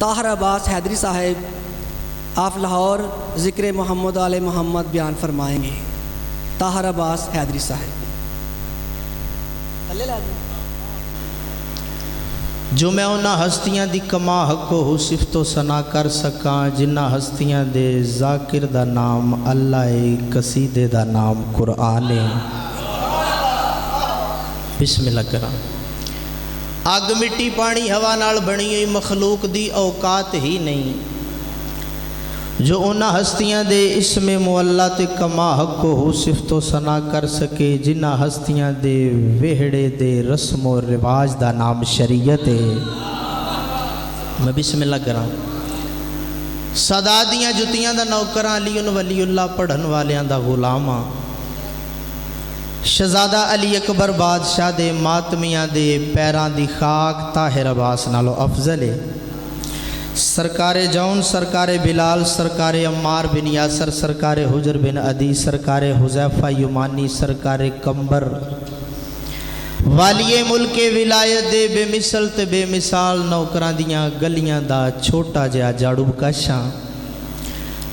ताहिर अब्बास हैदरी साहब आप लाहौर ज़िक्र मोहम्मद आले मोहम्मद बयान फरमाएंगे। ताहिर अब्बास हैदरी साहब। जो मैं उन्हां हस्तियां दी कमा हको हो सिफतो सना कर सकां जिन्हां हस्तियां दे ज़ाकिर दा नाम अल्लाह है, कसीदे दा नाम कुरान है। बिस्मिल्लाह करा। अग मिट्टी पानी हवा नाल बनी हुई मखलूक दी औकात ही नहीं जो उन्हां हस्तियां दे इसमें मुअल्ला ते कमा हको हो सिफतो सना कर सके जिन्हां हस्तियां दे वेहड़े दे रस्म और रिवाज दा नाम शरीयत है। मैं बिस्मिल्लाह करा। सदा दियां जुतियां दा नौकरां अली वलीउल्लाह पढ़न वालियां दा गुलामा शहजादा अली अकबर बादशाह दे मातमियां दे पैरां दी खाक ताहिर अब्बास नालों अफजल है। सरकारे जौन सरकारे बिलाल सरकारे अम्मार बिन यासर सरकारे हुजर बिन अदी सरकारे हुज़ैफा युमानी सरकारे कंबर वालिए मुल्क विलायत दे बेमिसल ते बेमिसाल नौकरां दियां गलियां दा छोटा जिहा जाड़ू काशा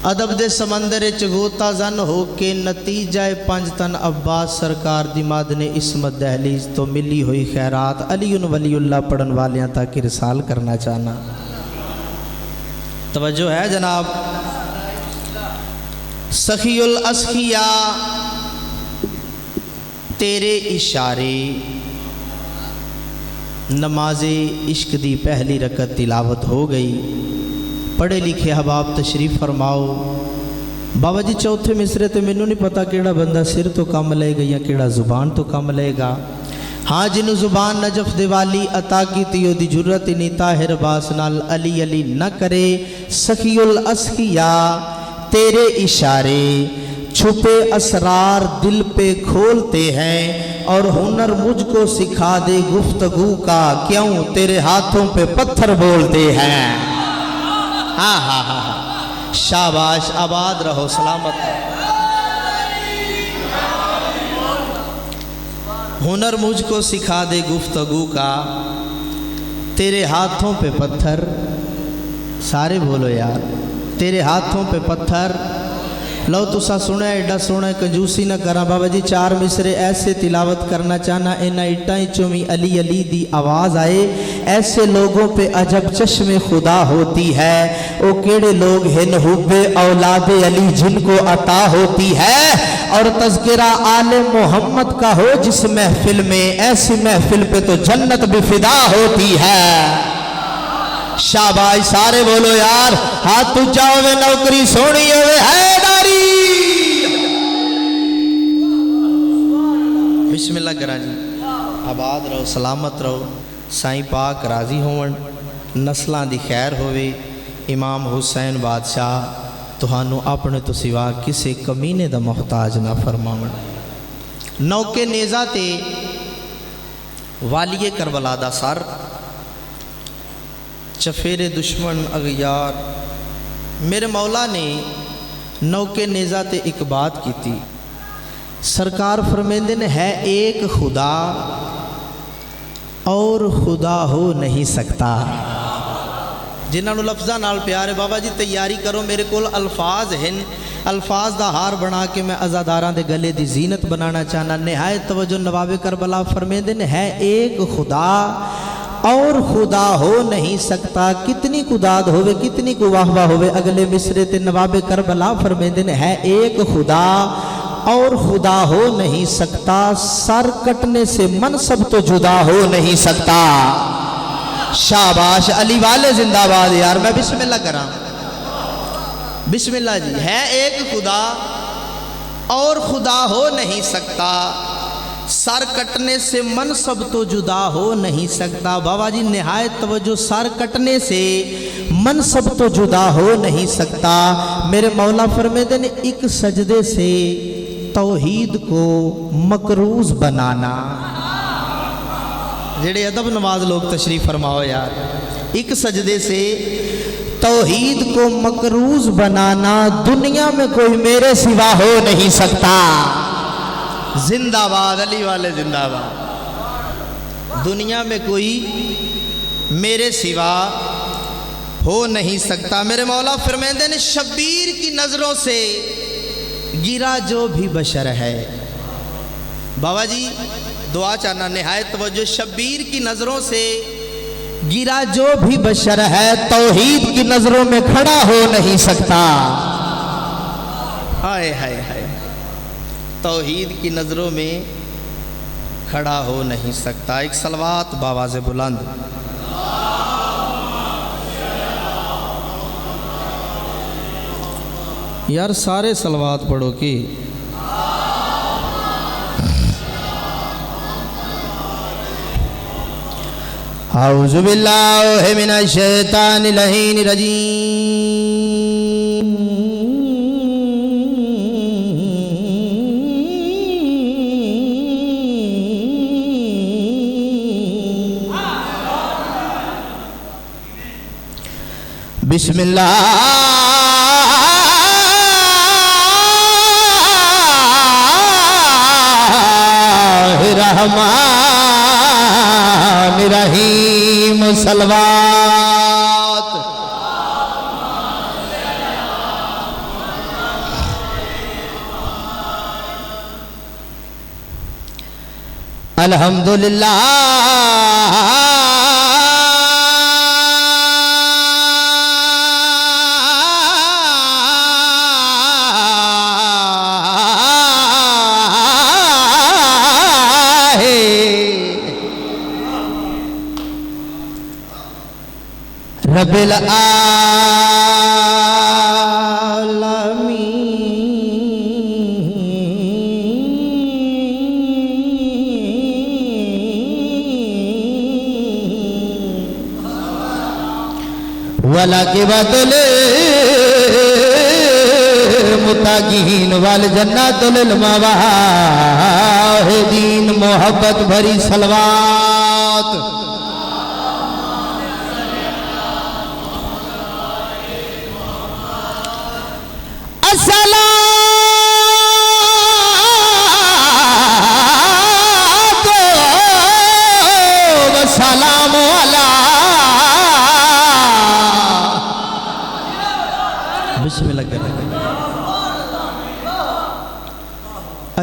अदब दे समंदर च गोता जन हो के नतीजा पंज तन अब्बास सरकार दी मादने इसमत दहलीज तो मिली हुई खैरात अली वलीउल्लाह पढ़न वालियां तक इरसाल करना चाहना। तवज्जो है जनाब। सखीउल अस्खिया तेरे इशारे नमाजे इश्क दी पहली रकत तिलावत हो गई। पढ़े लिखे हबाब तशरीफ फरमाओ। बाबा जी चौथे मिसरे तो मैनू नहीं पता केड़ा बंदा सिर तो कम लेगा या केड़ा जुबान तो कम लेगा। हाँ जिन्हों जुबान नजफ दिवाली अता की तियो दी जुर्रत नहीं ताहिर अब्बास नाल अली अली न करे। सखीउल अस्खिया तेरे इशारे छुपे असरार दिल पे खोलते हैं और हुनर मुझको सिखा दे गुफ्तगू का क्यों तेरे हाथों पे पत्थर बोलते हैं। हाँ हाँ हाँ हाँ शाबाश आबाद रहो सलामत रहो। हुनर मुझको सिखा दे गुफ्तगू का तेरे हाथों पे पत्थर। सारे बोलो यार तेरे हाथों पे पत्थर। लो तुसा सुना एडा सोना कंजूसी न करा। बाबा जी चार मिसरे ऐसे तिलावत करना चाहना इन्हें इट्टाई चुमी अली अली दी आवाज़ आए। ऐसे लोगों पे अजब चश्मे खुदा होती है। वो केड़े लोग हिन हुब्बे औलादे अली जिनको अता होती है। और तज़किरा आले मोहम्मद का हो जिस महफिल में ऐसी महफिल पे तो जन्नत भी फिदा होती है। शाबाश सारे बोलो यार। हाथ ऊंचा होवे नौकरी सोनी होवे हैदारी। बिस्मिल्लाह करा जी। आबाद रहो सलामत रहो। साईं पाक राजी होवन नस्लां दी खैर होवे। इमाम हुसैन बादशाह तुहानू अपने तो सिवा किसी कमीने दा मोहताज ना फरमावन। नौके नेज़ा ते वालिए करबला दा सर चफेरे दुश्मन अगयार मेरे मौला ने नौके नेज़ा ते एक बात की थी। सरकार फरमेंदे ने है एक खुदा और खुदा हो नहीं सकता। जिन्होंने लफ्ज़ां नाल प्यार है बाबा जी तैयारी करो मेरे को अल्फाज हैं। अल्फाज का हार बना के मैं अज़ादारां दे गले दी जीनत बनाना चाहना। नहायत तवज्जो नवाबे करबला फरमेंदे ने है एक खुदा और खुदा हो नहीं सकता। कितनी कुदाद होवे कितनी कुवाहवा होवे। अगले मिसरे ते नवाबे करबला फरमेंदे ने है एक खुदा और खुदा हो नहीं सकता। सर कटने से मनसब तो जुदा हो नहीं सकता। शाबाश अली वाले जिंदाबाद यार। मैं बिस्मिल्लाह करा। बिस्मिल्लाह जी। है एक खुदा और खुदा हो नहीं सकता। सर कटने से मनसब तो जुदा हो नहीं सकता। बाबा जी निहायत तवज्जो। सर कटने से मनसब तो जुदा हो नहीं सकता। मेरे मौला फरमाते ने एक सजदे से तौहीद को मकरूज बनाना। जेड़े अदब नवाज लोग तशरीफ फरमाओ यार। एक सजदे से तौहीद को मकरूज बनाना दुनिया में कोई मेरे सिवा हो नहीं सकता। जिंदाबाद अली वाले जिंदाबाद। दुनिया में कोई मेरे सिवा हो नहीं सकता। मेरे मौला फरमाते ने शब्बीर की नज़रों से गिरा जो भी बशर है। बाबा जी दुआ चाहना निहायत तवज्जो। शब्बीर की नज़रों से गिरा जो भी बशर है तौहीद की नज़रों में खड़ा हो नहीं सकता। हाय हाय हाय, तौहीद की नज़रों में खड़ा हो नहीं सकता। एक सलवात बाबा से बुलंद। यार सारे सलवात पढ़ो कि औज़ु बिल्लाहि मिनश शैतानिर रजीम। बिस्मिल्लाहिर्रहमानिर्रहीम। सलवात। अल्हम्दुलिल्लाह रब्बिल आलमीन वलाकिबतुल मुत्तकीन वल जन्नतुल मवाहिदीन। मोहब्बत भरी सलवात।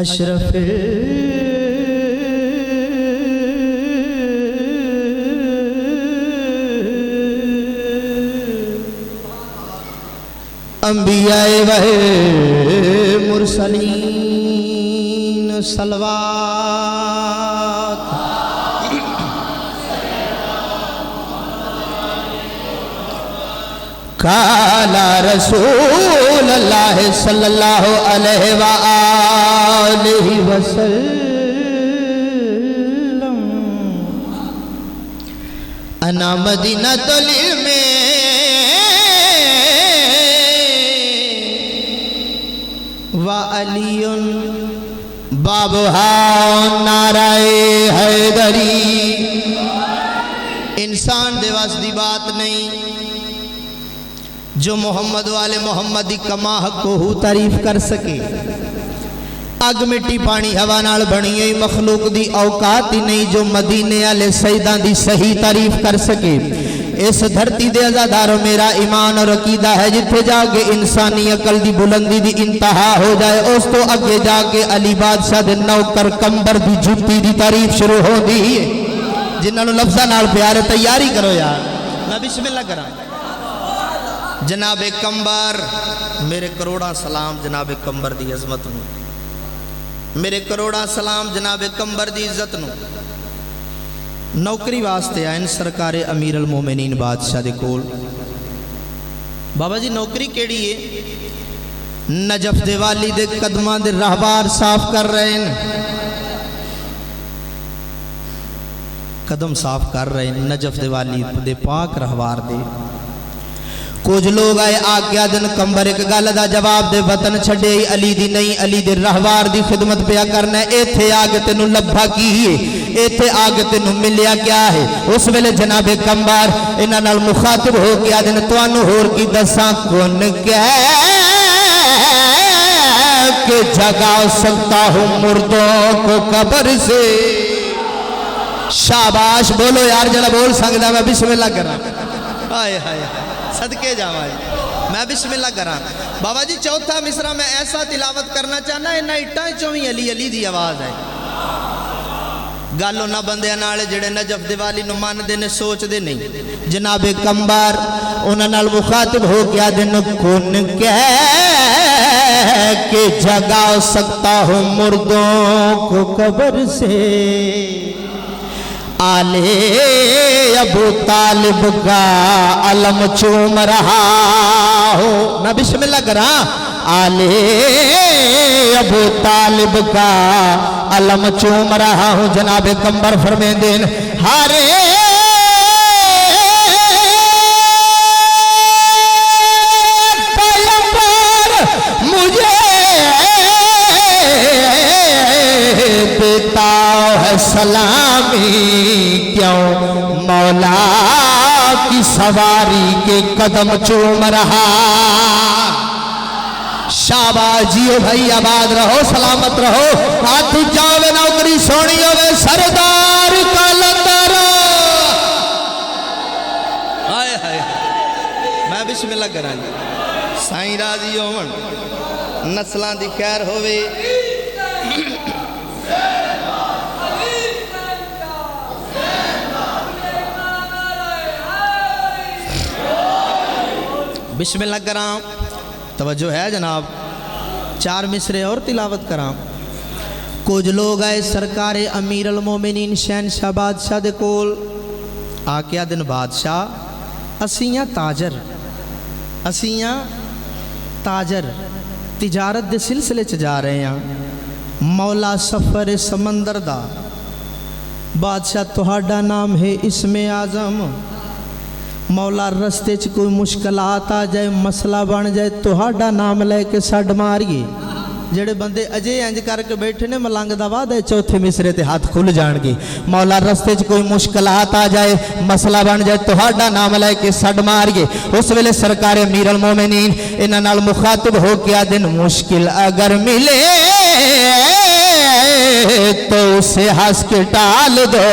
अशरफ अंबियाए वह मुरसलीन। सलवात। काला रसूल अल्लाह सल्लल्लाहु अलैहि वसल्लम अना मदीनतुल इल्म व अलीयुन बाबुहा नाराए हैदरी। इंसान दिवस दी बात नहीं जो मोहम्मद वाले मोहम्मद की कमाह को हु तारीफ कर सके। अग मिट्टी पानी हवा नाल बनी हुई मखलूक दी औकात ही नहीं जो मदीने वाले सईदां दी सही तारीफ कर सके। इस धरती दे अज़ादारों मेरा ईमान और अकीदा है जिथे जाके इंसानी अकल दी बुलंदी दी इंतहा हो जाए उस तो अगे जाके अली बादशाह दे नौकर कंबर दी जुत्ती दी तारीफ शुरू होंदी है। जिन्होंने लफ्ज़ां नाल प्यार तैयारी करो यार। मैं बिस्मिल्लाह करा। जनाबे कंबर मेरे करोड़ा सलाम जनाबे कंबर दी अजमत नूं। मेरे करोड़ा सलाम जनाबे कंबर दी इज्जत नूं। नौकरी वास्ते आए सरकारे अमीर अल मोमिनीन बादशाह दे कोल। बाबा जी नौकरी केड़ी है? नजफ दे वाली दे कदमां दे रहबार साफ कर रहे हैं। कदम साफ कर रहे हैं नजफ दे वाली दे पाक रहबार दे। कुछ लोग आए आज्ञा दिन कंबर एक गल का जवाब दे वतन छड़े अली दी नहीं अली दे रहवार दी खिदमत पिया करना। इत्थे आके तेनू लभा की है? इत्थे आके तेनू मिलिया क्या है? उस वेले जनाबे कंबर इन्हां नाल मुखातिब हो के आदन तुहानू होर की दसां कौन कह के जगा सकता हूँ मुर्दों को कब्र से। शाबाश बोलो यार जरा बोल सकता मैं बिस्मिल्लाह करा। हाय हाय सदके जावा जी। मैं बिस्मिल्लाह करा बाबा जी। चौथा मिसरा मैं ऐसा तिलावत करना चाहना, इन्ना इट्टा चों ही अली अली दी आवाज़ है। गल उन्होंने बंदियां नाल जेड़े नजफ दिवाली नूं मनदे ने, सोचते नहीं। जनाबे कंबार उन्हां नाल मुखातिब हो गया, दिन कौन कह के जगा सकता हूँ मुर्दों को कब्र से, आले अबू तालिब का अलम चूम रहा हो। मैं बिस्मिल्लाह करा। आले अबू तालिब का अलम चूम रहा हूँ। जनाबे कंबर फरमेंदे हारे पैगंबर मुझे देता है सलामी, क्यों मौला की सवारी के कदम चूम रहा। शाबाश जियो भाई, आबाद रहो, सलामत रहो। हाथ जावे नौकरी सोनी होवे, सरदार कलंदर। हाय हाय मैं बिस्मिल्लाह करा जी। साईं राजी होवन, नस्लां दी खैर होवे। बिस्मिल्लाह करा। तवज्जो है जनाब। 4 मिसरे और तिलावत करा। कुछ लोग आए सरकार अमीर अल मोमिनीन शहनशाह बादशाह दे कोल आकिया दिन बादशाह असियां ताजर तिजारत दे सिलसिले च जा रहे हैं। मौला सफ़र समंदर दा बादशाह तुहाडा नाम है इसमें आज़म। मौला रस्ते च कोई मुश्किलात आ जाए, मसला बन जाए, तुहाडा नाम लैके सड मारिए। जेड़े बंदे अजे इंज करके बैठे ने, मलंग दा वादा है चौथे मिसरे ते हाथ खुल जाएंगे। मौला रस्ते च कोई मुश्किलात आ जाए, मसला बन जाए, तुहाडा नाम लैके सड मारिए। उस वेले सरकार अमीर अल मोमिनीन इन्हां नाल मुखातिब हो के दिन मुश्किल अगर मिले तो उसे हंस के टाल दो।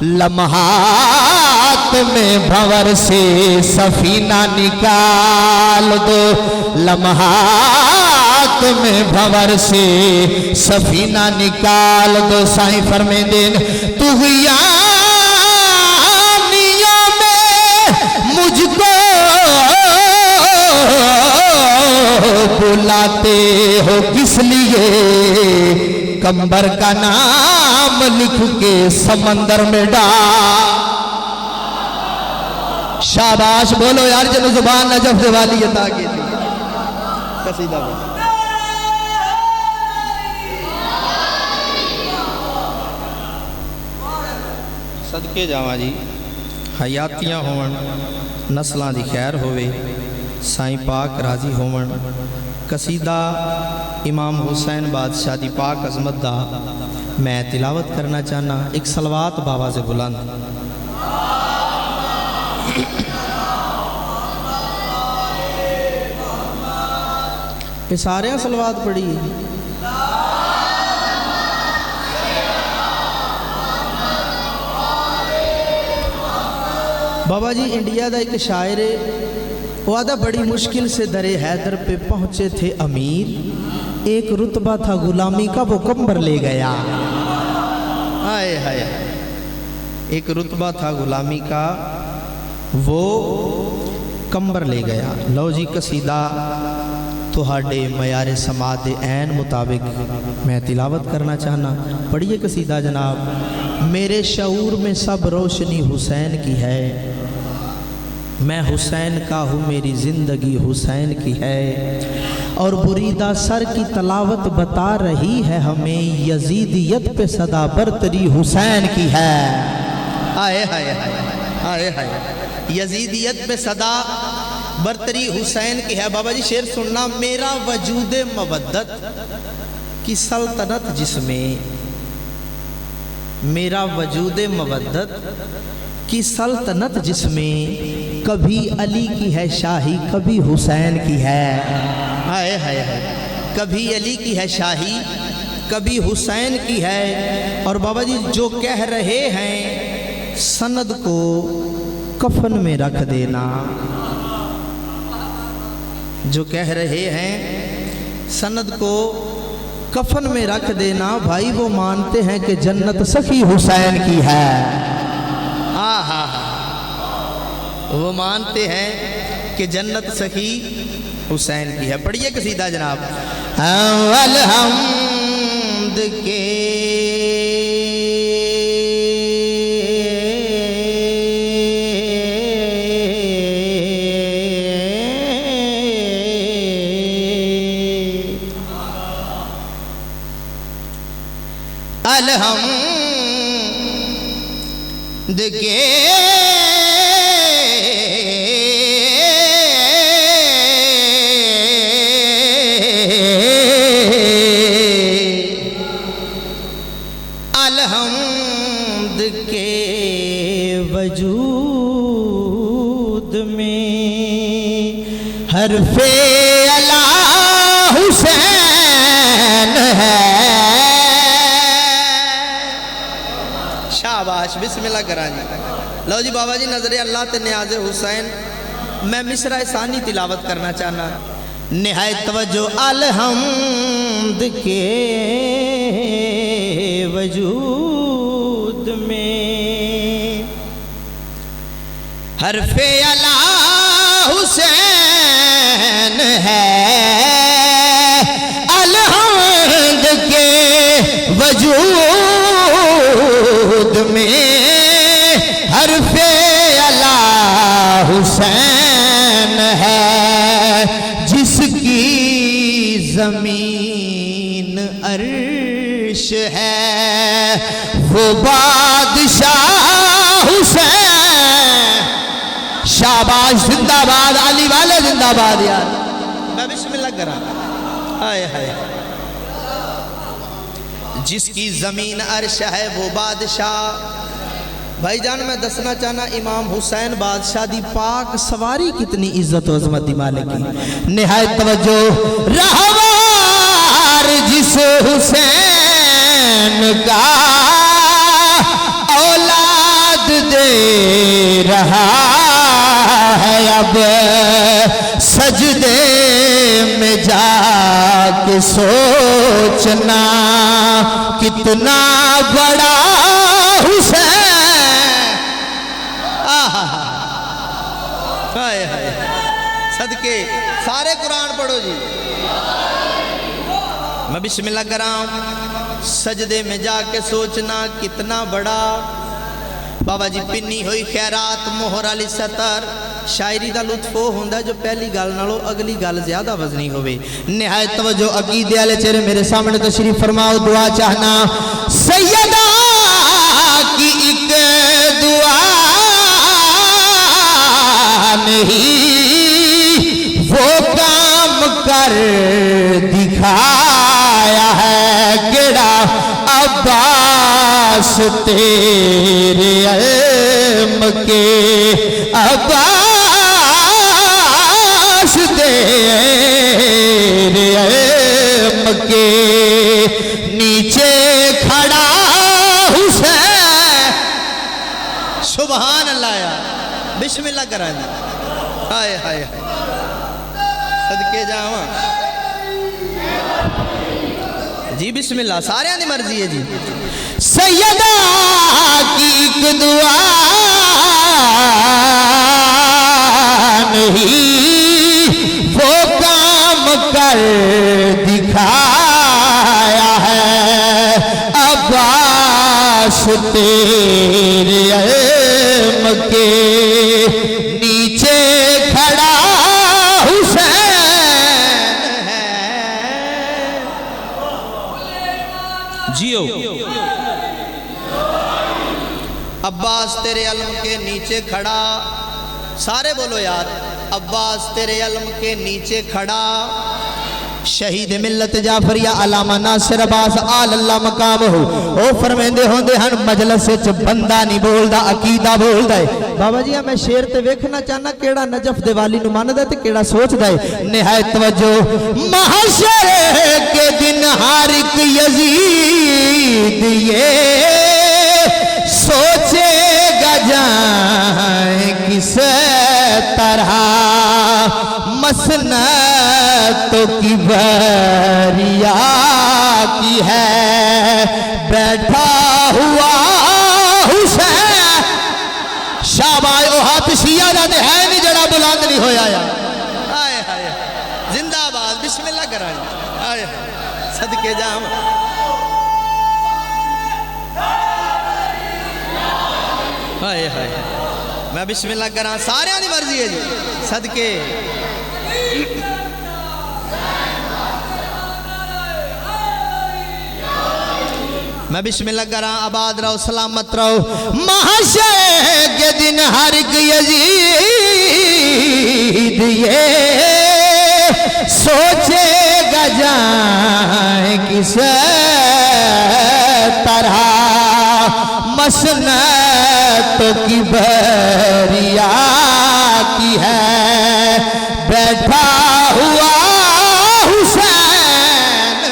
लम्हात में भंवर से सफीना निकाल दो। लम्हात में भंवर से सफीना निकाल दो। साईं फरमाते तुग़यानियों में मुझको बुलाते हो किस लिए, कंबर का नाम लिख के समंदर में डाल। शाबाश बोलो यार, जब जुबान नजफ दिवाली अता की थी। कसीदा सदके जावा जी। हयातियां होवन, नस्लां दी खैर होवे, साईं पाक राजी होवन। कसीदा इमाम हुसैन बादशाह दी पाक अजमत दा मैं तिलावत करना चाहना। एक सलवात बाबा से बुलंद। ये सारे सलवात पढ़ी। बाबा जी इंडिया का एक शायर है, वो आदा बड़ी मुश्किल से दरे हैदर पे पहुंचे थे अमीर, एक रुतबा था गुलामी का वो कंबर ले गया। हाय हाय एक रुतबा था गुलामी का वो कंबर ले गया। लो जी कसीदा तुहाडे मयारे समाद दे ऐन मुताबिक मैं तिलावत करना चाहना। पढ़िए कसीदा जनाब। मेरे शऊर में सब रोशनी हुसैन की है, मैं हुसैन का हूँ, मेरी ज़िंदगी हुसैन की है। और बुरीदा सर की तलावत बता रही है हमें, यजीदियत पे सदा बरतरी हुसैन की है। हाय हाय हाय हाय यजीदियत पे सदा बरतरी हुसैन की है। बाबा जी शेर सुनना। मेरा वजूद मवद्दत की सल्तनत जिसमें, मेरा वजूद मवद्दत की सल्तनत जिसमें, कभी अली की है शाही कभी हुसैन की है। हाय हाय हाय कभी अली की है शाही कभी हुसैन की है। और बाबा जी जो कह रहे हैं सनद को कफन में रख देना। जो कह रहे हैं सनद को कफन में रख देना, भाई वो मानते हैं कि जन्नत सखी हुसैन की है। हाँ हाँ हाँ, वो मानते हैं कि जन्नत सखी हुसैन की है। पढ़िए कसीदा जनाब। अलहम्द के अलहम्द के अलहम्द के वजूद में हरफे अला हुसैन है। शाबाश, बिस्मिल्लाह करा जी। लो जी बाबा जी, नजर अल्लाह ते न्याज़ हुसैन मैं मिसरा सानी तिलावत करना चाहना। निहायत तवज्जो। अलहम्द के वजूद में हरफे अला हुसैन है। अलहम्द के वजूद में हरफे अला हुसैन है। जिसकी जमीन अर्श है वो बादशाह हुसैन। शाबाश, जिंदाबाद, अली वाले जिंदाबाद। यार मैं बिस्मिल्लाह करा। हाय हाय। जिसकी जमीन अर्श है वो बादशाह। भाईजान मैं दसना चाहना इमाम हुसैन बादशाह दी पाक सवारी कितनी इज्जत व अजमत दी मालिक की। निहायत तवज्जो। रहवार जिस हुसैन का औलाद दे रहा है, अब सजदे में जाके सोचना कितना बड़ा हुसैन। हाय हाय, सदके सारे कुरान पढ़ो जी। मैं बिस्मिल्लाह कराऊं। सजदे में जाके सोचना कितना बड़ा। बाबा जी पिन्नी हुई खैरात मोहर अली सतर। शायरी का लुत्फ वो होंदा जो पहली गल नालों अगली गल ज्यादा वजनी होवे। निहायत तवज्जो। अकीदे वाले चेहरे मेरे सामने तशरीफ फरमाओ। दुआ चाहना सैयदा की एक दुआ नहीं वो काम कर दिखाया है। केड़ा अब्बास तेरे इल्म के, अब्बास तेरे इल्म के नीचे खड़ा हुसैन। सुभान अल्लाह। बिस्मिल्लाह करा जी। हाय हाय सदके जावा जी। बिस्मिल्लाह, सारे दी मर्जी है जी। सैयदा की एक दुआ नहीं वो काम कर दिखाया है। अब्बास तेरे इल्म के नीचे खड़ा हुसैन है। जियो। अब्बास तेरे इल्म के नीचे खड़ा। सारे बोलो यार। अब्बास तेरे इल्म के नीचे खड़ा। शहीद मिलत जाफरिया अलामा नासिर अब्बास आल अल्लाह मकाम हो। ओ फरमांदे होंदे हन मजलिस विच बंदा नहीं बोलदा, अकीदा बोलदा है। बाबा जी मैं शेर ते वेखना चाहना केड़ा नजफ दिवाली नु मानदा ते केड़ा सोचदा है। निहायत तवज्जो। महशर के दिन हर एक यजीद ये सोचेगा जाए किस तरह मसनतों की बरिया की है बैठा हुआ हुसैन शाबाश ओ हाथ शिया दा ते है नहीं जड़ा बुलंद नहीं होया या हाय हाय जिंदाबाद बिस्मिल्लाह करा हाय सदके जाम हाय हाय मैं बिस्मिल्लाह करा सारे दी मर्जी है जी सदके मैं बिस्मिल्लाह करा आबाद रहो सलामत रहो महाशय के दिन हर एक यजीद ये सोचेगा जाए किस तरह मसनतों की बरिया की है बैठा हुआ हुसैन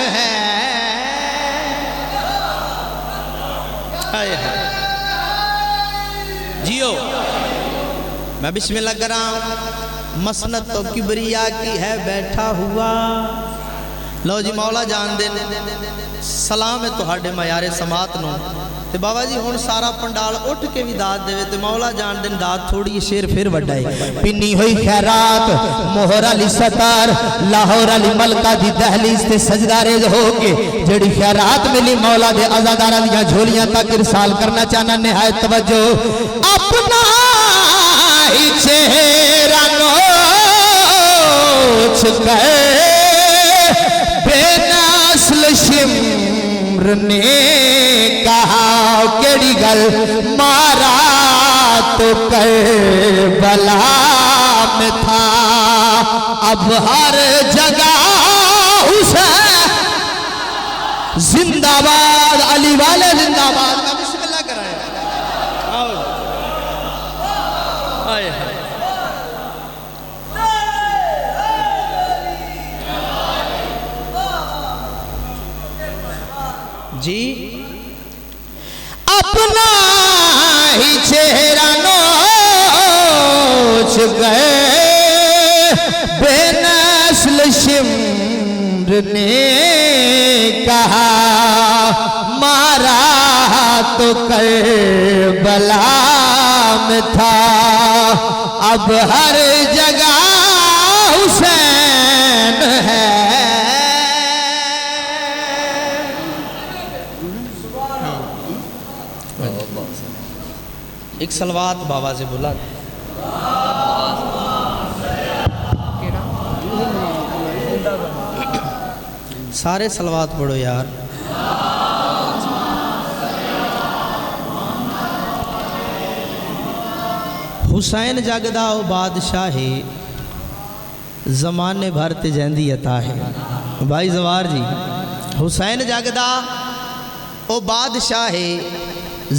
है जियो मैं बिस्मिल्लाह करा मसनतों की बरिया की है बैठा हुआ लो जी मौला जान दे सलाम है तुहाडे मयारे समात नूं ते बाबा जी हुण सारा पंडाल उठ के भी दात देवे ते मौला जान दे दात थोड़ी शेर फिर वड्डा है पिन्नी हुई खैरात मोहर अली सतार लाहौर अली मलका दी दहलीज ते सजदारेज हो के जेड़ी खैरात मिली मौला दे अज़ादारां दियां झोलियां तक इरसाल करना चाहना निहायत तवज्जो अपना ही चेहरा नोच कर बेनस्ल शिम्र ने कहा केड़ी गल मारा तो करबला में था अब हर जगह हुसैन जिंदाबाद अली वाले जिंदाबाद मैं बिस्मिल्लाह कराया आओ हाय हाय जी अपना ही चेहरा नोच गए बेनस्ल शिम्र ने कहा मारा तो करबला में था अब हर जगह हुसैन है एक सलवात बाबा से बोला सारे सलवात पढ़ो यार हुसैन जगदा ओ बादशाह जमाने भर ते जैंदी अता है भाई जवार जी हुसैन जगदा ओ बादशाह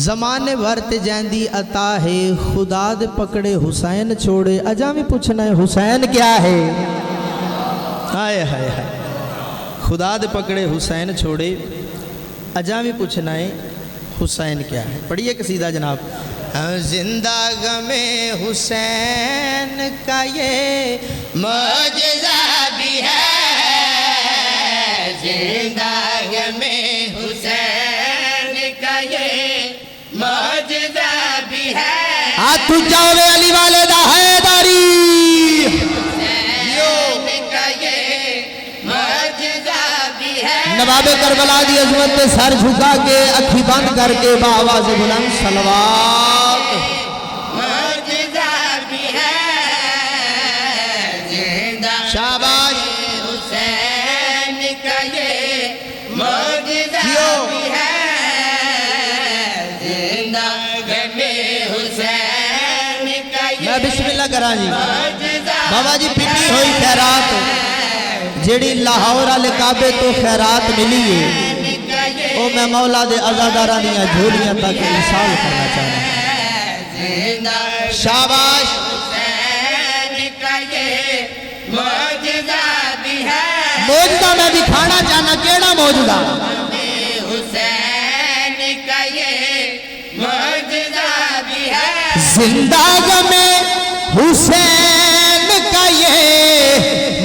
जमाने भर ते जैंदी अता है खुदा दे पकड़े हुसैन छोड़े अजा भी पूछना है हुसैन क्या है हाय हाय हाय खुदा दे पकड़े हुसैन छोड़े अजा भी पूछना है हुसैन क्या है पढ़िए कसीदा जनाब जिंदा गमे हुसैन का ये मौजज़ा भी है जिंदा गमे हुसैन का ये मौजज़ा भी है हाथ जावे अली वाले दा हैदारी नवाबे करबला दी अजमत पे सर झुका के अखी बंद करके बाआवाज़ बुलंद सलवात मौजज़ा भी है जिंदा शाबाश हुसैन का ये मौजज़ा भी है जिंदा गमे हुसैन का ये मैं बिस्मिल्लाह करा जी बाबा जी पिन्नी हुई खैरात जेड़ी लाहौर वाले काबे तो खैरात मिली है वो मैं मौला दे अज़ादारां दियां झोलियां तक इरसाल करना चाहता शाबाश मौजदा मैं दिखाना चाहना केड़ा मौजदा जिंदा गमे हुसैन का ये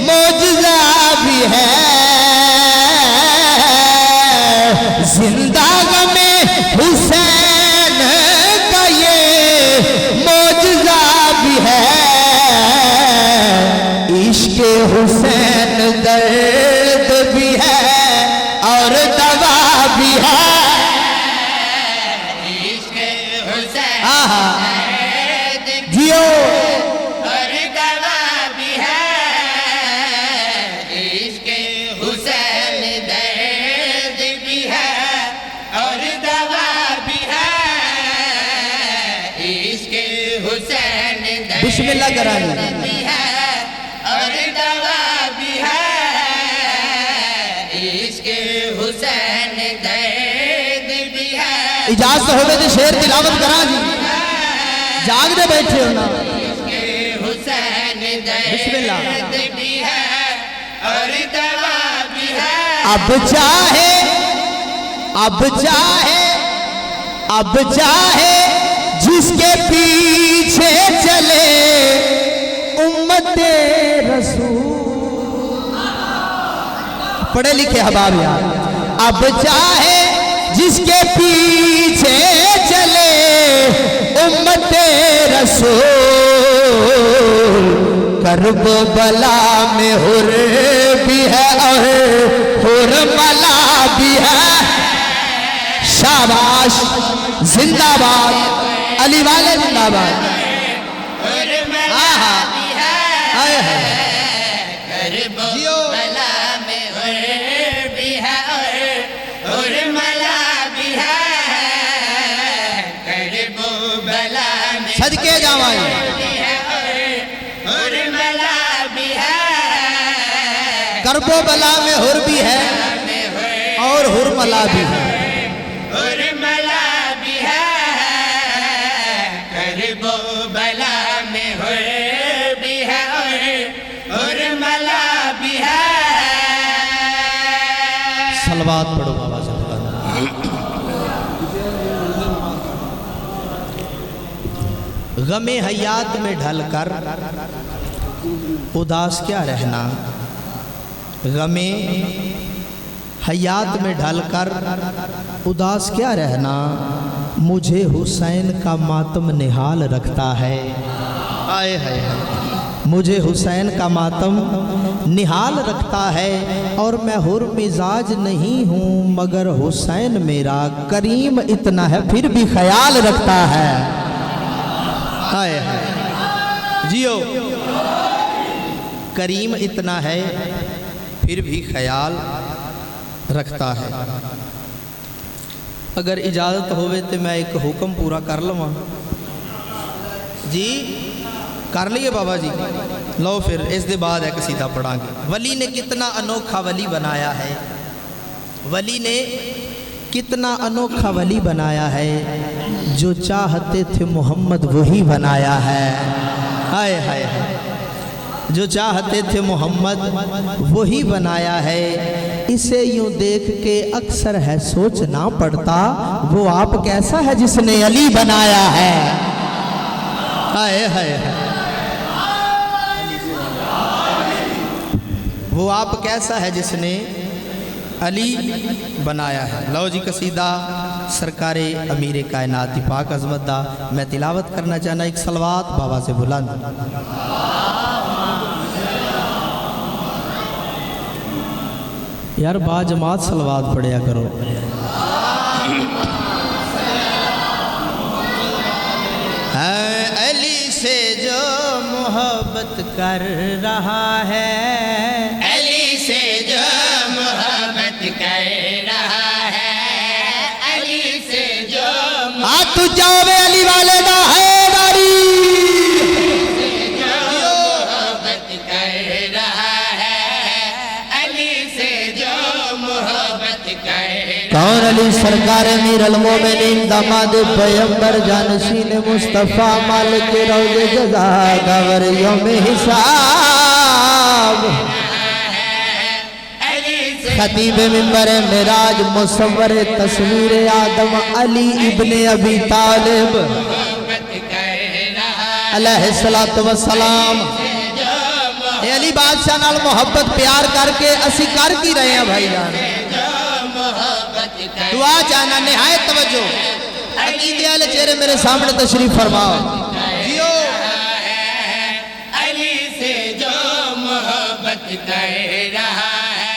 मौजज़ा भी है, जिंदा गमे हुसैन का ये मौजज़ा भी है, इश्क़ हुसैन दर्द भी है और दवा भी है। इश्क़ हुसैन आहा दर्द जियो और दवा भी है, इश्क़ हुसैन दर्द भी है और दवा भी है, इश्क़ हुसैन दर्द बिस्मिल्लाह करानी भी है और दवा भी है, इश्क़ हुसैन दर्द भी है। इजाजत होवे तो शेर तिलावत करा जी, जाग दे बैठे हो ना। हुसैन बिस्मिल्लाह। दर्द भी है और दवा भी है, अब चाहे जिसके पीछे चले उम्मते रसूल। पढ़े लिखे हबाब यार, अब चाहे जिसके पीछे चले उम्मते रसूल, करबला में हुर भी है और हुरमला भी है। शाबाश, जिंदाबाद, अली वाले जिंदाबाद। और मला भी है, हाय हाय जियो मला में और भी है और मला भी है, करबो बला में सदके जावाई भी है और मला भी है, करबो बला में हुर भी है और हुरमला भी है। और मला भी है, करबो बला में हो भी है और मला भी है। सलवात पढ़ो बाबा से। गमे हयात में ढलकर उदास क्या रहना, गमे हयात में ढलकर उदास क्या रहना, मुझे हुसैन का मातम निहाल रखता है। आए हाय हाय, मुझे हुसैन का मातम निहाल रखता है और मैं हुर मिजाज नहीं हूँ, मगर हुसैन मेरा करीम इतना है फिर भी ख्याल रखता है। हाय हाय जियो, करीम इतना है फिर भी ख्याल रखता है। अगर इजाज़त होवे तो मैं एक हुक्म पूरा कर लवां जी। कर लिए बाबा जी, लो फिर इस दे बाद एक सीधा पढ़ांगे। वली ने कितना अनोखा वली बनाया है, वली ने कितना अनोखा वली बनाया है, जो चाहते थे मोहम्मद वही बनाया है। हाय हाय हाय, जो चाहते थे मोहम्मद वही बनाया है। इसे यूं देख के अक्सर है सोचना पड़ता, वो आप कैसा है जिसने अली बनाया है। हाय हाय हाय, वो आप कैसा है जिसने अली बनाया है। लो जी कसीदा सरकारे अमीर कायनात पाक अज़मत दा मैं तिलावत करना चाहना, एक सलवात बाबा से बुलंद। यार बाजमात सलवात पढ़िया करो। अली से जो मोहब्बत कर रहा है, अली से जो मोहब्बत कर रहा है, अली से जो तू जावे अली वाले दा है दारी, मोहब्बत कर रहा है, अली से जो मोहब्बत कर कौन अली सरकार मीरल मोमिनीन दामाद पैगंबर जानशीन मुस्तफ़ा मालिक रोज़े जज़ा गवर यौम हिसाब, खतीब मिंबर मिराज मुसव्वर तस्वीर आदम अली इब्ने अबी तालिब, मोहब्बत कर अलैहिस्सलातु वस्सलाम। ये अली बादशाह नाल मोहब्बत प्यार करके असी कर की रहे हैं भाई जान। दुआ चाहना निहायत तवज्जो अकीदे वाले चेहरे मेरे सामने तशरीफ फरमाओ। जियो अली से जो मोहब्बत कर रहा है,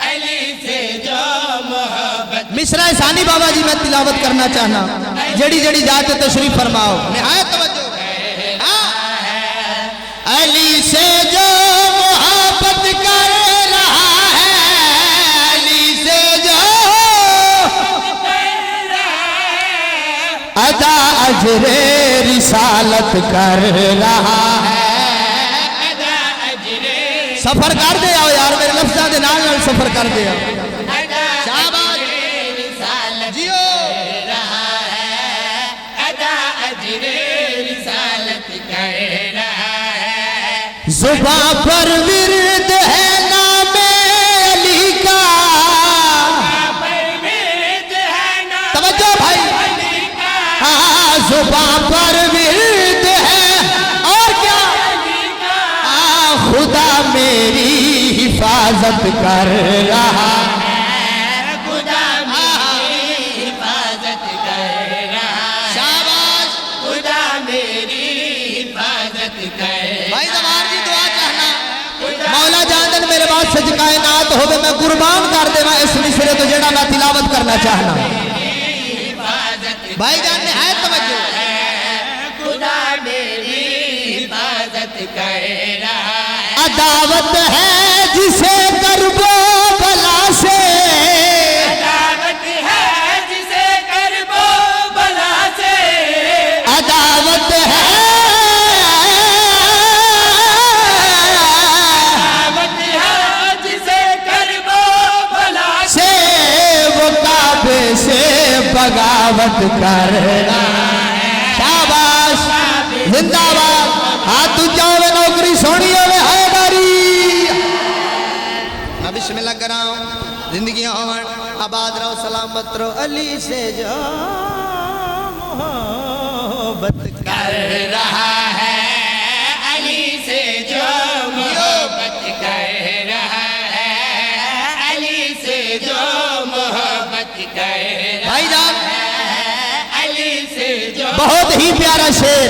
अली से जो मोहब्बत। मिसरा सानी बाबा जी मैं तिलावत करना चाहना जड़ी जड़ी जाते तशरीफ फरमाओ निहायत तवज्जो। अली से जो मोहब्बत कर रहा है, अली से जो अदा अजरे रिसालत कर रहा है। सफर कर दे आओ यार मेरे लफ्ज़ां दे नाल नाल सफर कर दे आओ। शाबाश जियो रहा है, अदा अजरे रिसालत कर रहा है। जुबां पर विरद है नामे अली का। तवज्जो भाई हाँ जुबां पर विरद है और क्या खुदा मेरी हिफाजत कर रहा है। खुदा मेरी हिफाजत कर रहा है। शाबाश खुदा मेरी हिफाजत कर भाई जवार जी दुआ चाहना मौला जान मेरे बाद सच कायनात होवे मैं कुर्बान कर देवा इस मिसरे तो जेड़ा मैं तिलावत करना चाहना। भाई जान निहायत तवज्जो खुदा मेरी हिफाजत कर रहा है। अदावत है जिसे करबो भला से, अदावत है जिसे करबो भला से, अदावत है अदावत है जिसे करबो भला से वो काबे से बगावत कर रहा है। शाबाश जिंदाबाद हाथ उठाओ नौकरी सोनी होवे हैदारी। मैं बिस्मिल्लाह कराऊं जिंदगी होवन आबाद रहो सलामत रहो अली से जो मोहब्बत कर रहा है, अली से जो मोहब्बत कर रहा है, अली से जो मोहब्बत कर रहा भाईजान है, अली से जो बहुत ही प्यारा शेर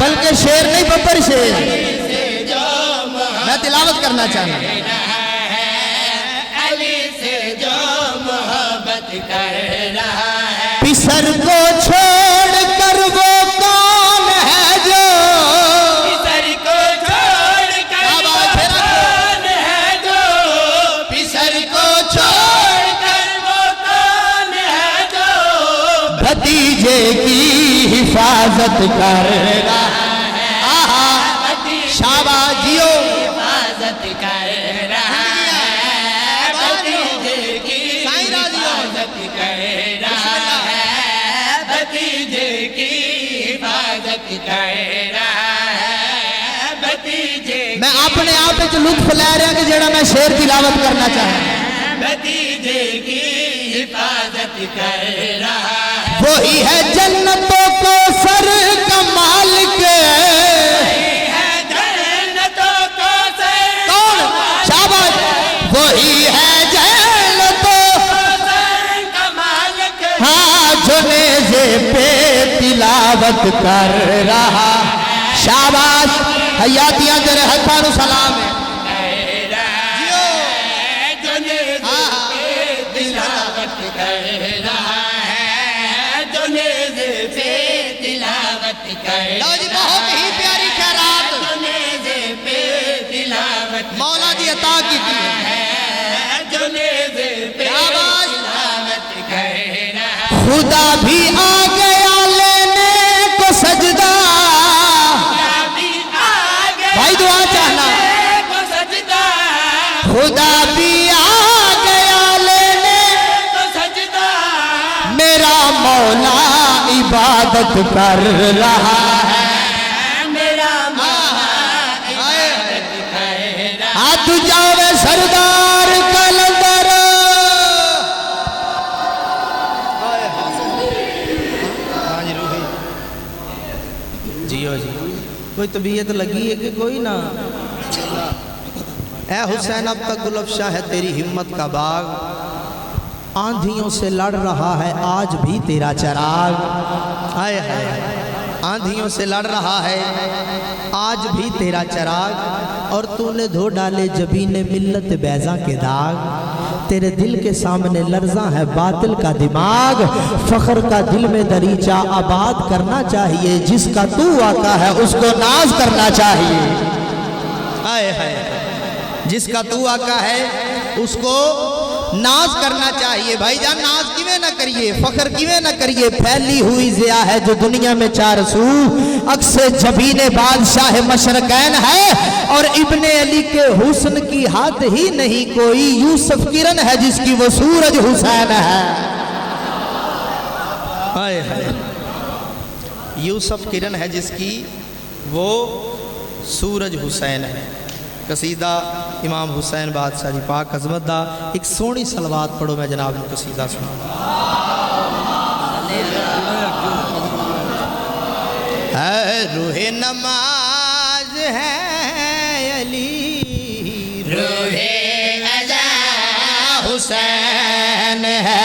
बल्कि शेर नहीं बब्बर शेर मैं तिलावत करना चाहना। अली से जो मोहब्बत कर रहा है। पिसर को छोड़ कर वो कौन है जो पिसर को छोड़ कर वो कौन है जो पिसर को छोड़ कर वो कौन है जो भतीजे की हिफाजत कर रहा है। आहा शाबाश जियो हिफाजत कर रहा है, भतीजे की हिफाजत कर रहा है, भतीजे की हिफाजत कर रहा है, भतीजे मैं अपने आप में लुत्फ ले रहा कि जेड़ा मैं शेर तिलावत करना चाहता भतीजे की हिफाजत कर रहा है। वही है जन्नतों को सर का मालिक है जन्नतों को सर कौन शाबाश वही है जन्नतों का मालिक हाँ जो नेज़े पे तिलावत कर रहा। शाबाश हयातियां तेरे हत्थां नूं सलाम है। तिलावत कर रहा है, जो नेज़े पे तिलावत कर लो जी बहुत ही प्यारी खैरात जो नेज़े पे तिलावत मौला दी अता की थी। है, जो नेज़े पे शाबाश। तिलावत कर रहा है। खुदा भी आ गया लेने को सजदा भाई दुआ चाहना को सजदा खुदा भी आ गया लेने को सजदा मेरा मौला इबादत कर रहा है। मेरा मौला इबादत कर रहा हाथ जावे सरदार कलंदर कोई तबीयत लगी है कि कोई ना। ऐ हुसैन अब तक गुलफशा है तेरी हिम्मत का बाग, आंधियों से लड़ रहा है आज भी तेरा चराग। हाय हाय, आंधियों से लड़ रहा है आज भी तेरा चराग, और तूने धो डाले जबीने मिल्लत बैजा के दाग। तेरे दिल के सामने लर्जा है बातिल का दिमाग, फख्र का दिल में दरीचा आबाद करना चाहिए, जिसका तू आका है उसको नाज करना चाहिए। हाय हाय, जिसका तू आका है उसको नाज करना चाहिए। भाईजान नाज किवें ना करिए, फख्र किवें ना करिए, फैली हुई ज़िया है जो दुनिया में चार सू, अक्से जबीने बादशाह मशरकैन है, और इब्ने अली के हुस्न की हाथ ही नहीं कोई, यूसुफ किरण है जिसकी वो सूरज हुसैन है। हाय हाय, यूसुफ किरण है जिसकी वो सूरज हुसैन है। कसीदा इमाम हुसैन बादशाह जी पाक अजमत दा एक सोहनी सलवात पढ़ो, मैं जनाब नूं कसीदा सुना। है रूहे नमाज है अली, रूहे अज़ा हुसैन है,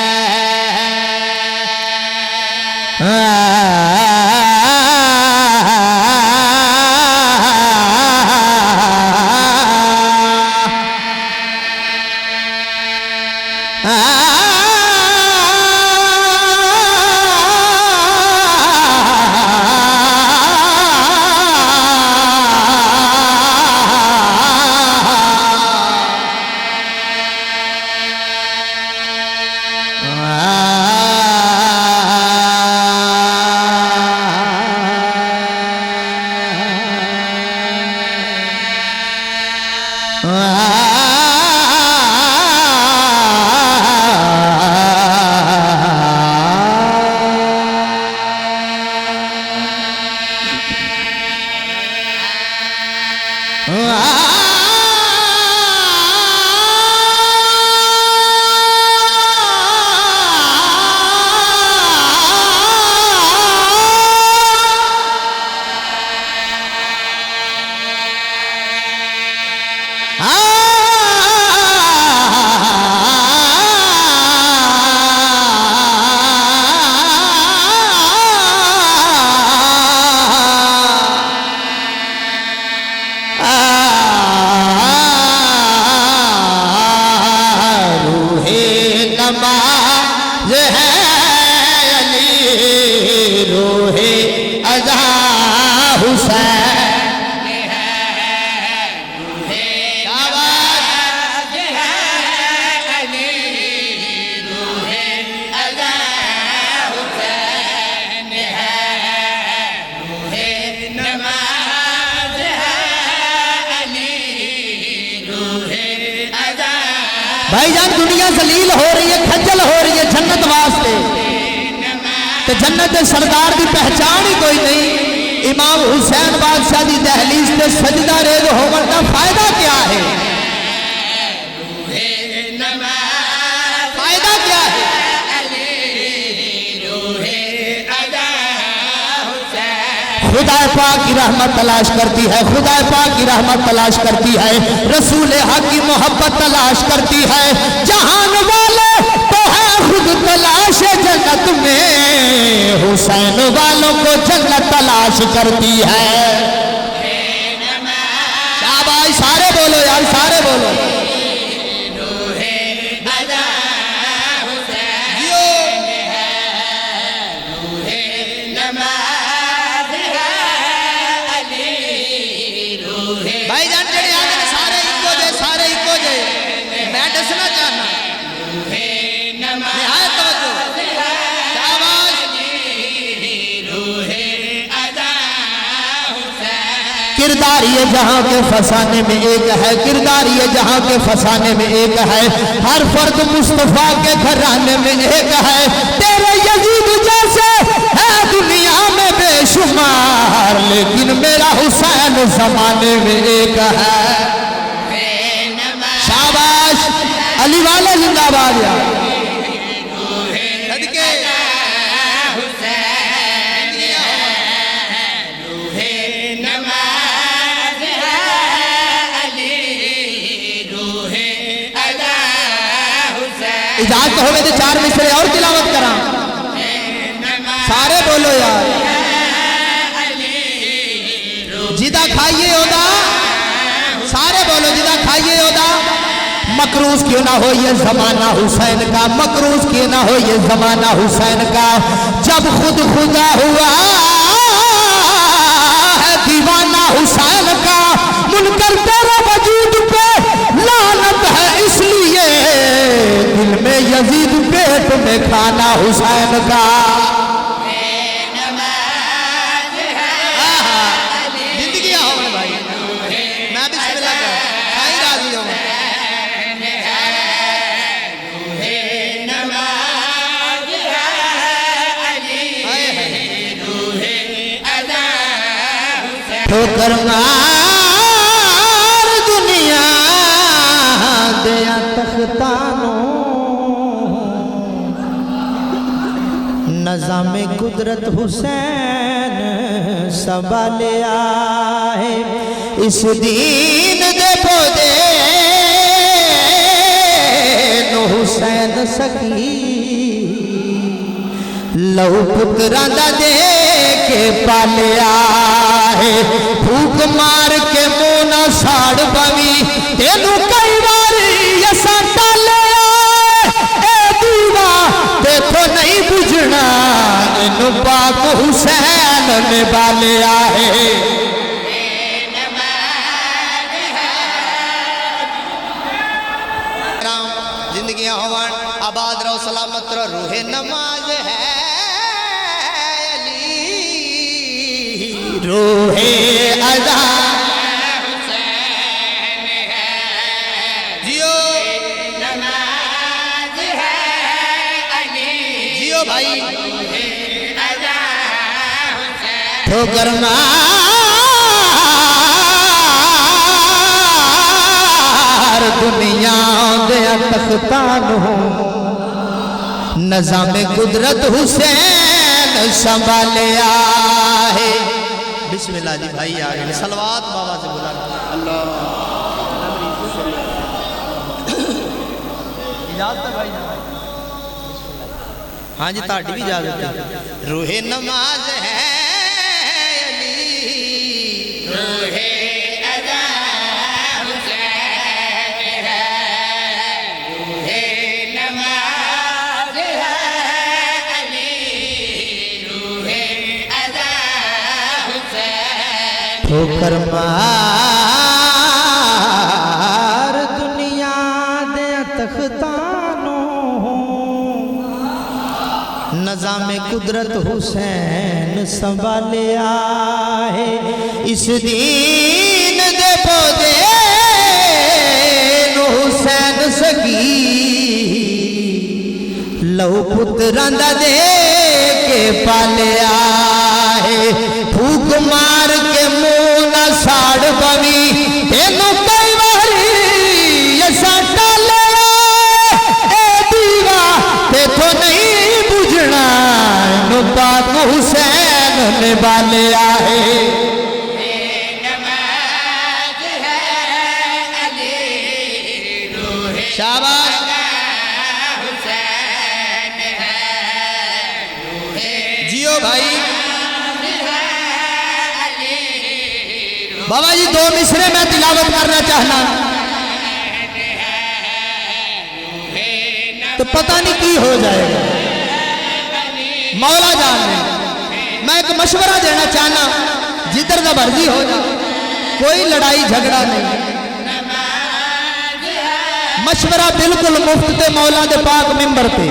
भाईजान दुनिया जलील हो रही है, खज्जल हो रही है जन्नत वास्ते, तो जन्नत सरदार की पहचान ही कोई नहीं। इमाम हुसैन बादशाह की दहलीज से सजदा रेज होने का फायदा क्या है? फायदा क्या है? खुदा पाक की रहमत तलाश करती है, खुदा पाक की रहमत तलाश करती है, रसूल हक की मोहब्बत तलाश करती है। जहान वाले तो है खुद तलाश जन्नत में, हुसैन वालों को जन्नत तलाश करती है। शाबाश, सारे बोलो यार, सारे बोलो। भाईजान जेड़े आगे ने सारे इको जे, सारे इको जे, मैं दसना चाहना निहायत तवज्जो। शाबाश। किरदार ये जहां के फसाने में एक है, किरदार ये जहां के फसाने में एक है, हर फर्द मुस्तफा के घराने में एक है। तेरे यजीद जैसे है दुनिया में बेशुमार, लेकिन मेरा हुसैन जमाने में एक है। शाबाश, अली वाले जिंदाबाद यार। हुसैन है, रूहे नमाज इजाजत होवे तो 4 मिसरे और तिलावत करा। सारे बोलो यार। जिदा खाइए ओदा, सारे बोलो जिदा खाइए ओदा। मकरूज क्यों ना हो ये जमाना हुसैन का, मकरूज क्यों ना हो ये जमाना हुसैन का। जब खुद खुदा हुआ है दीवाना हुसैन का, मुनकर तेरे वजूद पे लानत है इसलिए दिल में यजीद पेट में खाना हुसैन का। जिंदगी आओ भाई, मैं भी सब लगा साई राजी हूं। ठोकर मार दुनिया दया तख्तानो, नज़ामे कुदरत हुसैन संभाले आए। इस दीन दे पौधे नो हुसैन सकी, लहू पुत्रां दा दे के पालिया है। फूक मार के मुंह ना साड़ पवी, तेनू कई बारी असा टालिया। ए दीवा देखो नहीं बुझना, इनू पाक हुसैन ने बालिया है। जिंदगियां होवन आबाद रहो, सलामत रहो, रूहे नमाज है रूहे अज़ा हुसैन है। जियो नमाज है अली, जियो भाई अज़ा हुसैन। ठोकर मार दुनिया दे तख्तानो, नज़ामे कुदरत हुसैन संभालिया है। बिस्मिल्लाह जी भाई आ गए। सलवात बाबा से बोला अल्लाह। इजाजत है भाई। हाँ जी ताड़ी भी इजाजत है। रूहे नमाज है अली, रूहे अज़ा हुसैन है। रूहे नमाज है अली, रूहे अज़ा हुसैन। ठोकर मार दुनिया दे तख्तानो, नज़ामे कुदरत हुसैन संभाले आए। इस दीन दे पौधे नो हुसैन सगी, लहू पुत्रां दा दे के पाले आए। फूक मार के मुंह ना साड़ पवी, तेनू कई बारी असा टालिया। ए दीवा तेथो नहीं बुझना, नो पाक हुसैन ने बालिया है। शाबाश जियो भाई। बाबा जी 2 मिसरे में तिलावत करना चाहना, तो पता नहीं की हो जाएगा, मौला जाने। मैं एक मशवरा देना चाहना, जिधर का मर्जी हो जा, कोई लड़ाई झगड़ा नहीं, मशवरा बिल्कुल मुफ्त ते मौला दे पाक मिंबर पे।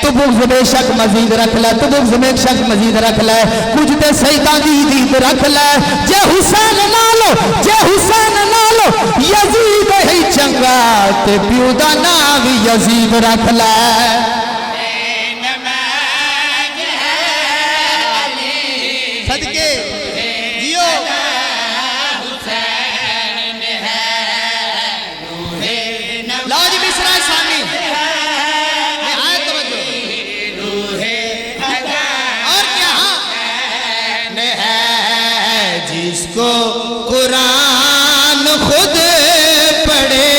तो बुग़्ज़ बेशक मजीद रख ले, तो बुग़्ज़ बेशक मजीद रख ले, कुछ ते सईदा दी दीद रख ले। जे हुसैन नालो, जे हुसैन नालो यजीद ही चंगा, ते प्यू दा नाम यजीद रख ले। सदके जियो लाज मिसरा सामी जिसको कुरान खुद पढ़े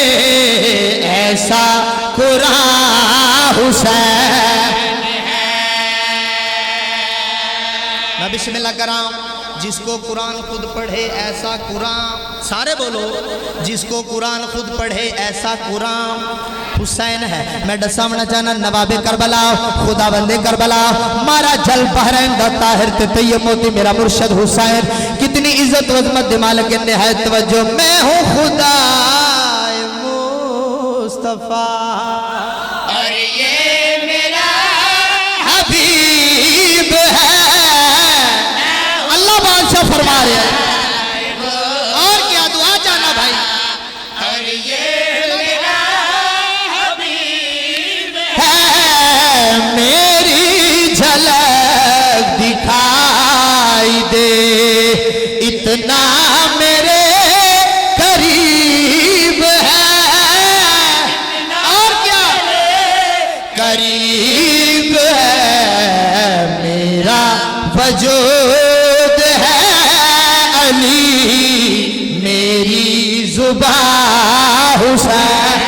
कराम। जिसको कुरान खुद पढ़े ऐसा कुरान, सारे बोलो, जिसको कुरान खुद पढ़े ऐसा कुरान। हुसैन है मैं दसावना चाहना नवाबे करबला, खुदा बंदे करबला, मारा जल बहरैन दा ताहिर ते तैयब मोती मेरा मुर्शद हुसैन। कितनी इज्जत वज़मत दिमाग के निहायत तवज्जो। मैं हूँ खुदा मुस्तफा और ये मेरा हबीब है। अल्लाह बादशाह फरमा रहे हैं। और क्या दुआ चाहना भाई। और ये मेरा हबीब है मेरी झलक दिखाई दे, इतना मेरे करीब है। और क्या करीब है मेरा वजूद है अली, मेरी जुबां हुसैन।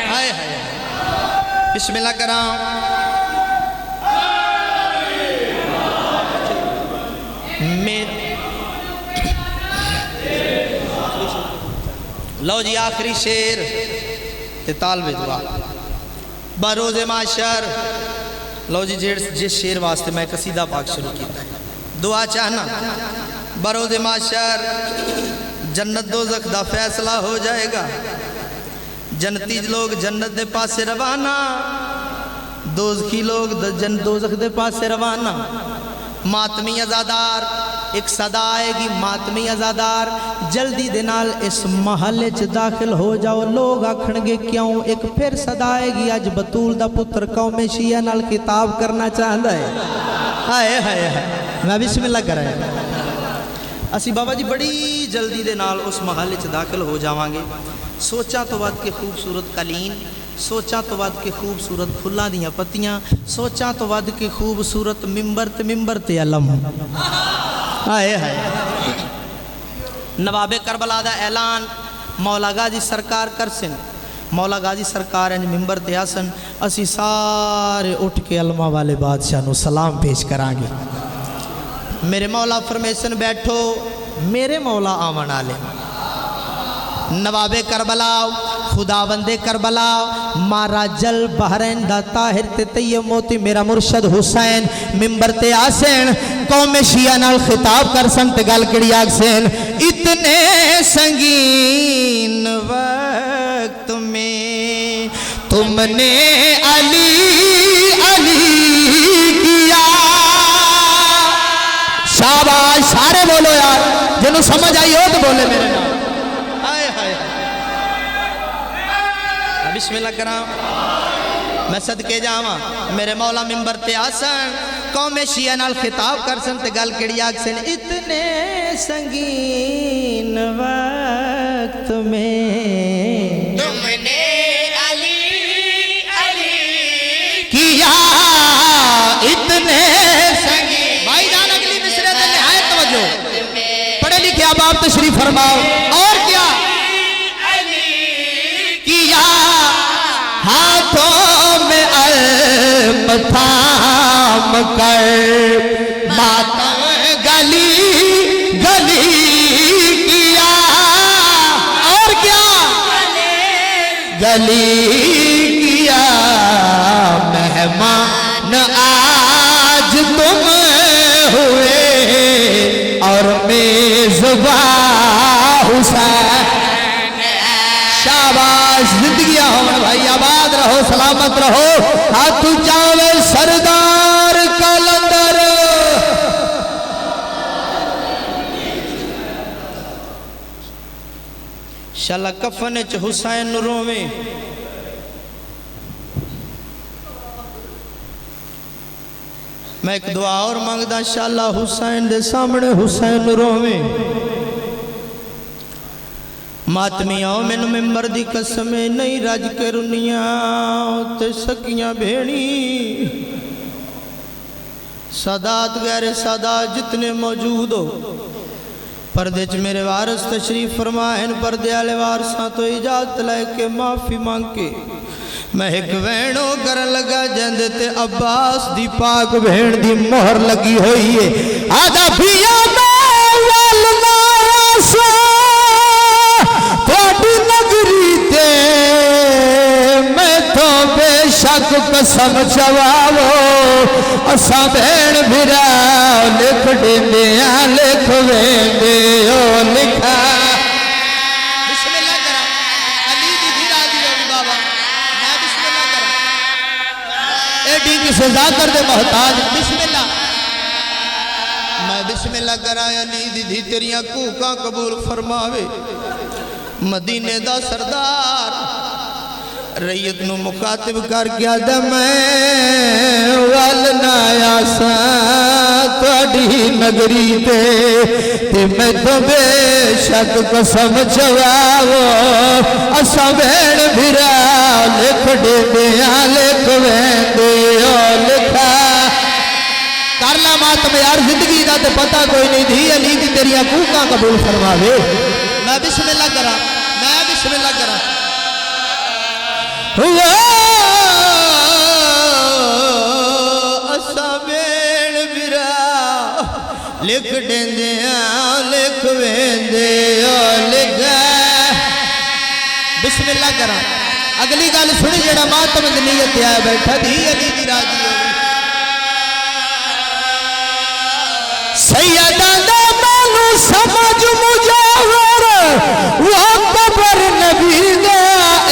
हाय हाय बिस्मिल्लाह कराम। लो जी आखिरी शेर ते तालबे दुआ बरोज़े माशर। लो जी जिस शेर वास्ते मैं कसीदा पाक शुरू किया है, दुआ चाहना बरोज़े माशर जन्नत दोज़ख दा फैसला हो जाएगा। जन्नती लोग जन्नत दे पासे रवाना, दोज़खी लोग दोज़ख दे पासे रवाना। मातमी अज़ादार एक सदा आएगी, मातमी अज़ादार जल्दी दे नाल इस महल च दाखिल हो जाओ। लोग आखणगे क्यों, एक फिर सदा आएगी, अज बतूल दा पुत्र कौमे शिया नाल खिताब करना चाहता है। हाय हाय हाय मैं बिस्मिल्लाह कराया। असी बाबा जी बड़ी जल्दी दे नाल उस महल च दाखिल हो जावांगे। सोचा तो वध के खूबसूरत कालीन, सोचा तो वध के खूबसूरत फुल्लां दियां पत्तियां, सोचा तो वध के खूबसूरत मिंबर ते अलम। हाय हाय नवाबे करबला दा ऐलान मौला गाजी सरकार कर सन। मौला गाजी सरकार इंज मिंबर ते आसन, असी सारे उठ के अलमा वाले बादशाह नू सलाम पेश करांगे। मेरे मौला फरमेशन बैठो, मेरे मौला आवन आले। नवाबे करबला खुदावंदे करबला मारा जल बहरैन दा ताहिर ते तैयब मोती मेरा मुर्शद हुसैन मिंबर ते आसेन। कौम शिया नाल खिताब कर सन ते गल किहड़ी आखसेन, इतने संगीन वक्त में तुमने अली अली किया। शाबाश सारे बोलो यार, जिन्हों समझ आई हो तो बोले मेरे नाम। बिस्मिल्लाह करा मैं सदके जावा। मेरे मौला मिंबर ते आसन कौमे शिया नाल खिताब कर सन ते गल किहड़ी आखसन, इतने संगीन वक्त में तुमने अली अली किया। इतने संगीन भाईजान अगली मिसरे ते निहायत तवज्जो, पढ़े लिखे अब आप तशरीफ फरमाओ। और क्या किया हाथों में अल्म थाम कर मातम गली गली किया। और क्या गली किया। मेहमान आज तुम हुए और मेज़बान हुसैन। शाबाश जिंदगी हो भाई, आबाद रहो सलामत रहो। हाथ जावे सरदार कलंदर। शाला कफन च हुसैन रोवे, मैं एक दुआ और मंगदा शाला हुसैन दे सामने हुसैन रोवे। मातमिया मैनू मिंबर दी कसम नहीं रज के रुनिया ते सकियां भेणी। सादात गैर सादात जितने मौजूद हो, पर्दे च मेरे वारस तशरीफ फरमाएन। पर्दे वाले वारसा तो इजाजत लैके माफ़ी मांग के महक वैणो कर लगा जंद ते अब्बास दी पाक भेण दी मोहर लगी हुई है। आदा पिया थोड़ी नगरी ते मैं तो बेशक कसम चवावो असा भेण भिरा लिख देंदे लिख वेंदे ओ लिखा। किसे जाकर दे मोहताज बिस्मिल्लाह। मैं बिस्मिल्लाह कराया नी दी तेरिया कूका कबूल फरमावे। मदीने दा सरदार रैयत नु मुखातिब कर गया द मैं वल ना आसा तोड़ी नगरी ते मैं तो बेशक कसम चवावो असा भेण भिरा लिख देंदे लिख वेंदे ओ लिखा। कर ला मातम यार जिंदगी दा ते पता कोई नहीं धी अली दी तेरिया कूका कबूल फरमावे। मैं बिस्मिल्लाह करा मैं बिस्मिल्लाह करा। असा भेण भिरा लिख देंदे लिख वेंदे ओ लिखा। बिस्मिल्लाह करा। अगली गल सुनी जेड़ा मातम दी नीयत आया बैठा धी अली दी राजी होगी। सैयदा दा मानू समझ मुजावर वो कबर नबी दा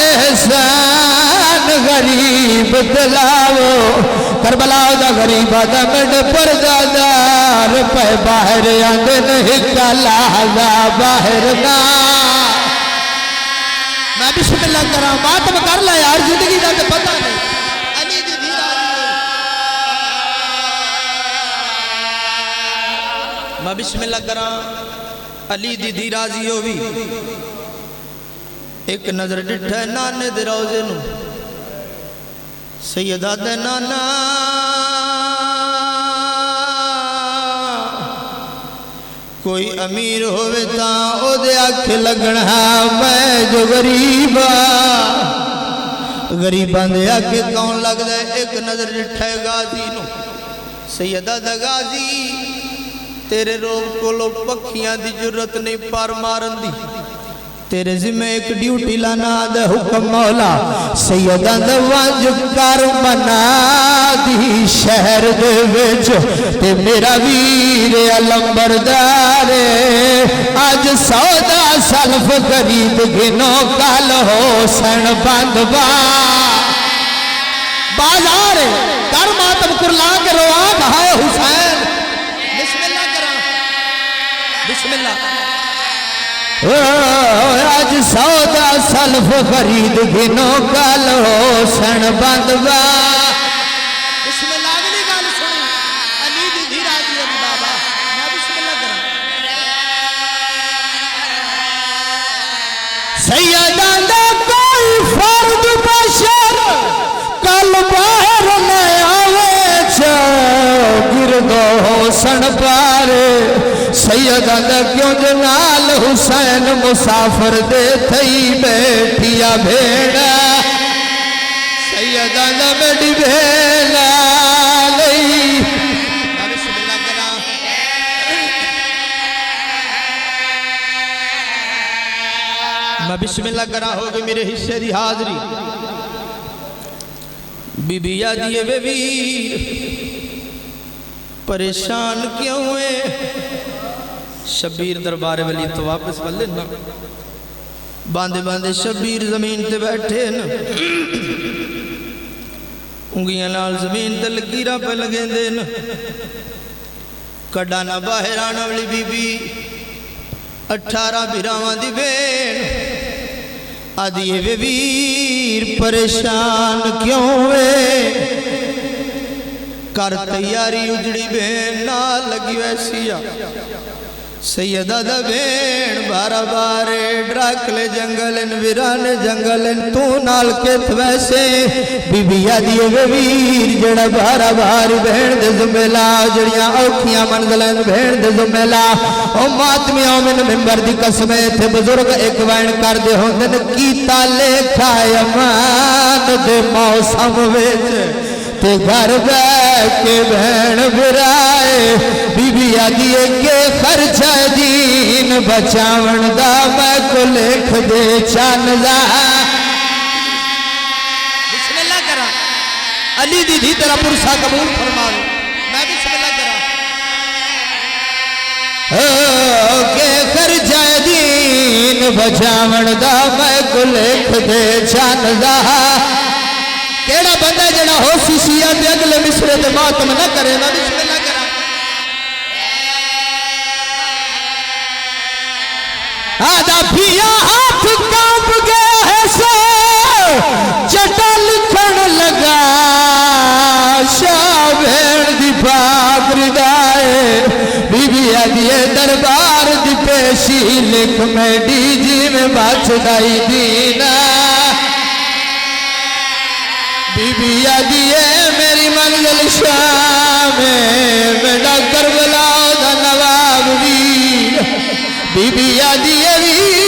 एहसान गरीब दिलावो करबला दा गरीब दा मिंड परदादार पे बाहर आंदे नहीं कला बाहर ना। मैं बिस्मिल्लाह करा मातम कर ला यार जिंदगी का तो पता नहीं। अली दी धी राजी हो। मैं बिस्मिल्लाह करा अली दी धी राजी हो भी। एक नजर डिठा नाने दे रोजे नू सैयदा दे नाना कोई अमीर होवे ता ओदे आख लगना मैं जो गरीबा गरीबां दे आखे कौन लगदा। एक नजर डिठा गाजी नू सैयदा दा गाजी तेरे रोब कोलो पखियां दी जरूरत नहीं पार मारन दी तेरे जिम्मे एक ड्यूटी लाना दे हुक्म मौला सैयदा दा वंज कर मना दी शहर दे विच ते मेरा वीर अलंबरदार आज सौदा सल्फ खरीद गिनो कल हो सन बंदवा बाजार कर मातम कुरला के रोआ है हुसैन। बिस्मिल्लाह करा बिस्मिल्लाह। आज सौदा सल्फ खरीद गिनो कल हो सन बंदवा। बिस्मिल्लाह। अगली गल सुनी अली दी धी राजी हो बाबा। मैं बिस्मिल्लाह करा। सैयदा दा कोई फर्द बशर कल बाहर न आवे गिरदो सन पारे सैयदा दा क्यों जनाल हुसैन मुसाफिर दे थई बैठिया भेड़ा सैयदा दा बेटी भेड़ा लई। बिस्मिल्लाह करा। मैं बिस्मिल्लाह करा हो गई मेरे हिस्से दी हाजरी। बीबी आदि वे वीर परेशान क्यों है शबीर दरबार वाली तो वापस कर लेना। बांधे बांधे शबीर जमीन ते बैठे न उंगलियां नाल जमीन ते लकीरां पे लगेंदे न। कड़ा ना बाहर आने वाली बीबी 18 बिरावां दी भेण आदि वे वीर परेशान क्यों वे कर तैयारी उजड़ी भेण ना लगी वैसी आ सैयदा दा भेण बारा बारे ड्राकले जंगलन वीरान जंगलन तू नाल के वैसे बीबिया दी वे वीर जड़ा बारा बार भेण दे जुमेला जड़ियां औखियां मंजलन भेण दे जुमेला ओ मातमिया मैन मिंबर दी कसम थे बुजुर्ग एक वैन कर दे होंदन कीता लेखा अमान दे मौसम विच ते घर बैठ के भेण बिराए बीबी आदि के खर्चा दीन बचावन दा मैं को लिख दे चंदा बिस्मिल्लाह करा अली दी धी तेरा पुरसा कबूल फरमा लो मैं बिस्मिल्लाह करा के खर्चा दीन बचावन दा मैं को लिख दे चंदा केड़ा बंदा जड़ा हो सीसिया ते अगले मिसरे ते मातम न करे ना बिस्मिल्लाह करा आदा पिया हाथ कांप गया है सो चटा लिखण लगा शाह भेड़ दी पाक रिदाए बीबी आदि दरबार दी पेशी लिख मैं डीजी में बाछदाई दीना बीबी आदि मेरी मंजिल शाम मेरा करबला दा नवाब वीर बीबी आदि वीर